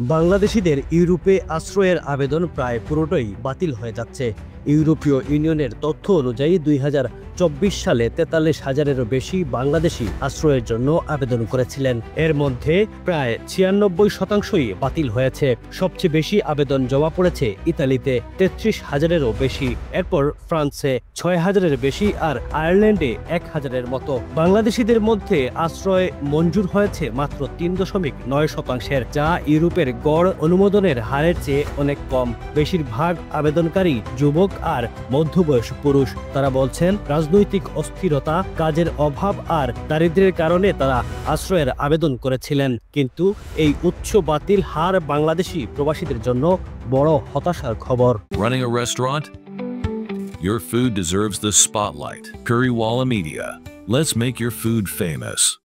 বাংলাদেশিদের ইউরোপে আশ্রয়ের আবেদন প্রায় পুরোটাই বাতিল হয়ে যাচ্ছে। ইউরোপীয় ইউনিয়নের তথ্য অনুযায়ী ২০২৪ সালে ৪৩,০০০-এরও বেশি বাংলাদেশি আশ্রয়ের জন্য আবেদন করেছিলেন। এর মধ্যে প্রায় ৯৬% বাতিল হয়েছে। সবচেয়ে বেশি আবেদন জমা পড়েছে ইতালিতে ৩৩,০০০-এরও বেশি, এরপর ফ্রান্সে ৬,০০০-এর বেশি আর আয়ারল্যান্ডে ১,০০০-এর মতো। বাংলাদেশিদের মধ্যে আশ্রয় মঞ্জুর হয়েছে মাত্র ৩.৯%, যা ইউরোপের গড় অনুমোদনের হারের চেয়ে অনেক কম। বেশিরভাগ আবেদনকারী যুবক আর মধ্যবয়স্ক পুরুষ। তারা বলছেন রাজনৈতিক অস্থিরতা, কাজের অভাব আর দারিদ্র্যের কারণে তারা আশ্রয়ের আবেদন করেছিলেন। কিন্তু এই উচ্চ বাতিল হার বাংলাদেশি প্রবাসীদের জন্য বড় হতাশার খবর। Running a restaurant? Your food deserves the spotlight. Currywalla Media. Let's make your food famous.